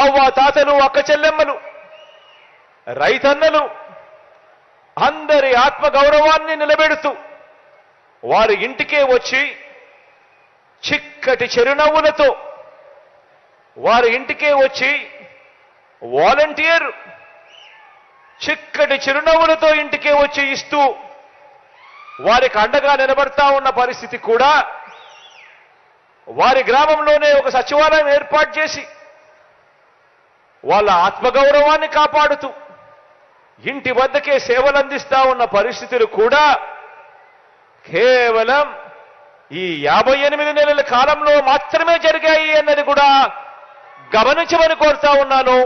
అవ్వ తాతలు, అక్క చెల్లెమ్మలు, రైతన్నలు అందరి ఆత్మగౌరవాన్ని నిలబెడుతూ వారి ఇంటికే వచ్చి చిక్కటి చిరునవ్వులతో వారి ఇంటికే వచ్చి వాలంటీర్ చిక్కటి చిరునవ్వులతో ఇంటికే వచ్చి ఇస్తూ వారికి అండగా నిలబడతా ఉన్న పరిస్థితి కూడా వారి గ్రామంలోనే ఒక సచివాలయం ఏర్పాటు చేసి వాళ్ళ ఆత్మగౌరవాన్ని కాపాడుతూ ఇంటి వద్దకే సేవలు అందిస్తా ఉన్న పరిస్థితులు కూడా కేవలం ఈ 58 నెలల కాలంలో మాత్రమే జరిగాయి అన్నది కూడా గమనించమని కోరుతా ఉన్నాను.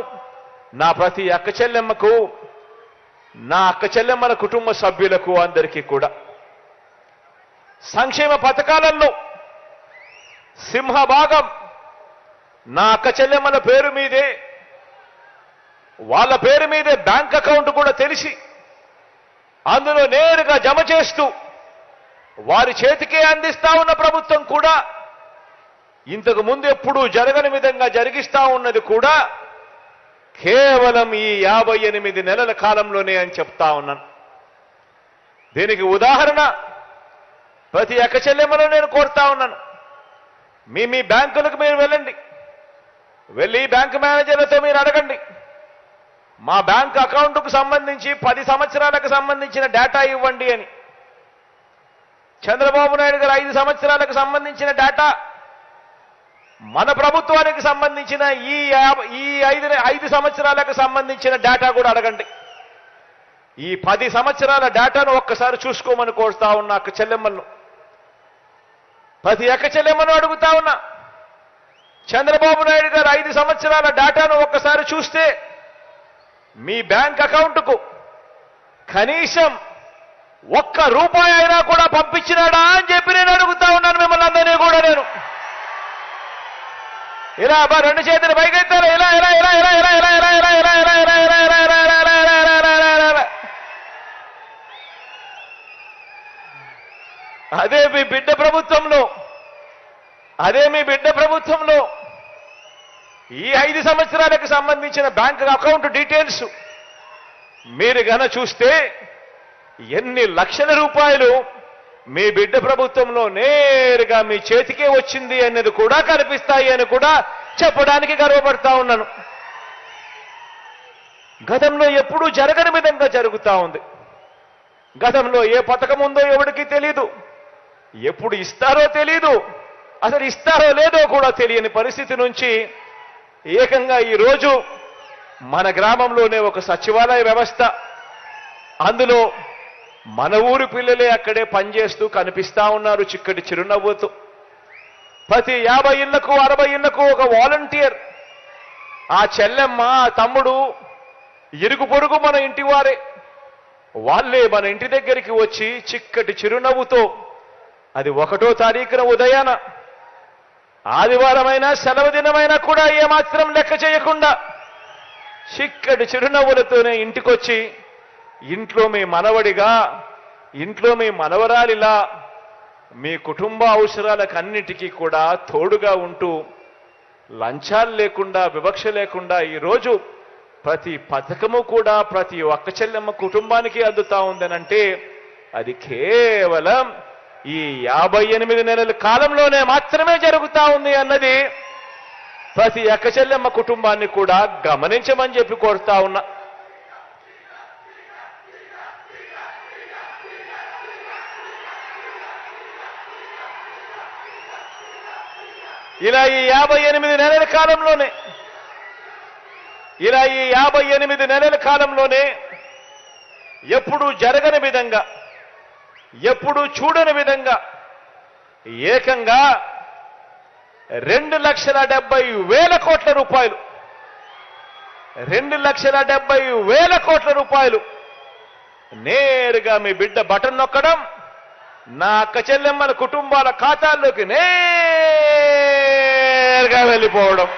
నా ప్రతి అక్క చెల్లెమ్మకు, నా అక్క చెల్లెమ్మల కుటుంబ సభ్యులకు అందరికీ కూడా సంక్షేమ పథకాలలో సింహభాగం నా అక్క చెల్లెమ్మల పేరు మీదే, వాళ్ళ పేరు మీదే బ్యాంక్ అకౌంట్ కూడా తెలిసి అందులో నేరుగా జమ చేస్తూ వారి చేతికే అందిస్తా ఉన్న ప్రభుత్వం కూడా ఇంతకు ముందు ఎప్పుడూ జరగని విధంగా జరిగిస్తా ఉన్నది కూడా కేవలం ఈ 58 నెలల కాలంలోనే అని చెప్తా ఉన్నాను. దీనికి ఉదాహరణ ప్రతి అక్క చెల్లెమ్మలో నేను కోరుతా ఉన్నాను. మీ బ్యాంకులకు మీరు వెళ్ళండి, వెళ్ళి బ్యాంకు మేనేజర్లతో మీరు అడగండి, మా బ్యాంక్ అకౌంట్కు సంబంధించి 10 సంవత్సరాలకు సంబంధించిన డేటా ఇవ్వండి అని. చంద్రబాబు నాయుడు గారు 5 సంవత్సరాలకు సంబంధించిన డేటా, మన ప్రభుత్వానికి సంబంధించిన ఈ 5 సంవత్సరాలకు సంబంధించిన డేటా కూడా అడగండి. ఈ 10 సంవత్సరాల డేటాను ఒక్కసారి చూసుకోమని కోరుతా ఉన్నా అక్క చెల్లెమ్మలను, ప్రతి అక్క చెల్లెమ్మను అడుగుతా ఉన్నా. చంద్రబాబు నాయుడు గారు 5 సంవత్సరాల డేటాను ఒక్కసారి చూస్తే మీ బ్యాంక్ అకౌంట్కు కనీసం ₹1 అయినా కూడా పంపించినాడా అని చెప్పి నేను అడుగుతా ఉన్నాను మిమ్మల్ని అందరినీ కూడా. నేను ఇలా రెండు చేతులు పైకెత్తారు, ఇలా ఇలా ఇలా ఇలా ఇలా ఇలా ఇలా ఇలా ఇలా ఇలా ఇలా ఇలా ఇలా. అదే మీ బిడ్డ ప్రభుత్వంలో, అదే మీ బిడ్డ ప్రభుత్వంలో ఈ 5 సంవత్సరాలకు సంబంధించిన బ్యాంక్ అకౌంట్ డీటెయిల్స్ మీరు గన చూస్తే ఎన్ని లక్షల రూపాయలు మీ బిడ్డ ప్రభుత్వంలో నేరుగా మీ చేతికే వచ్చింది అనేది కూడా కనిపిస్తాయి అని కూడా చెప్పడానికి గర్వపడతా ఉన్నాను. గతంలో ఎప్పుడూ జరగని విధంగా జరుగుతూ ఉంది. గతంలో ఏ పథకం ఉందో ఎవరికి తెలీదు, ఎప్పుడు ఇస్తారో తెలీదు, అసలు ఇస్తారో లేదో కూడా తెలియని పరిస్థితి నుంచి ఏకంగా ఈరోజు మన గ్రామంలోనే ఒక సచివాలయ వ్యవస్థ, అందులో మన ఊరి పిల్లలే అక్కడే పనిచేస్తూ కనిపిస్తా ఉన్నారు చిక్కటి చిరునవ్వుతో. ప్రతి 50 ఇళ్లకు 60 ఇళ్లకు ఒక వాలంటీర్, ఆ చెల్లెమ్మ, ఆ తమ్ముడు, ఇరుగు పొరుగు మన ఇంటి వారే, వాళ్ళే మన ఇంటి దగ్గరికి వచ్చి చిక్కటి చిరునవ్వుతో, అది 1వ తారీఖున ఉదయాన ఆదివారమైనా సెలవు దినమైనా కూడా ఏమాత్రం లెక్క చేయకుండా చిక్కటి చిరునవ్వులతోనే ఇంటికొచ్చి ఇంట్లో మీ మనవడిగా, ఇంట్లో మీ మనవరాలిలా మీ కుటుంబ అవసరాలకన్నిటికీ కూడా తోడుగా ఉంటూ లంచాలు లేకుండా, వివక్ష లేకుండా ఈరోజు ప్రతి పథకము కూడా ప్రతి ఒక్క చెల్లెమ్మ కుటుంబానికి అందుతా ఉందనంటే అది కేవలం ఈ 58 నెలల కాలంలోనే మాత్రమే జరుగుతా ఉంది అన్నది ప్రతి అక్క చెల్లెమ్మ కుటుంబాన్ని కూడా గమనించమని చెప్పి కోరుతా ఉన్నా. ఇలా ఈ 58 నెలల కాలంలోనే, ఇలా ఈ 58 నెలల కాలంలోనే ఎప్పుడూ జరగని విధంగా, ఎప్పుడూ చూడని విధంగా ఏకంగా 2,70,000 కోట్ల రూపాయలు, 2,70,000 కోట్ల రూపాయలు నేరుగా మీ బిడ్డ బటన్ నొక్కడం, నా అక్క చెల్లెమ్మల కుటుంబాల ఖాతాల్లోకి నేరుగా వెళ్ళిపోవడం.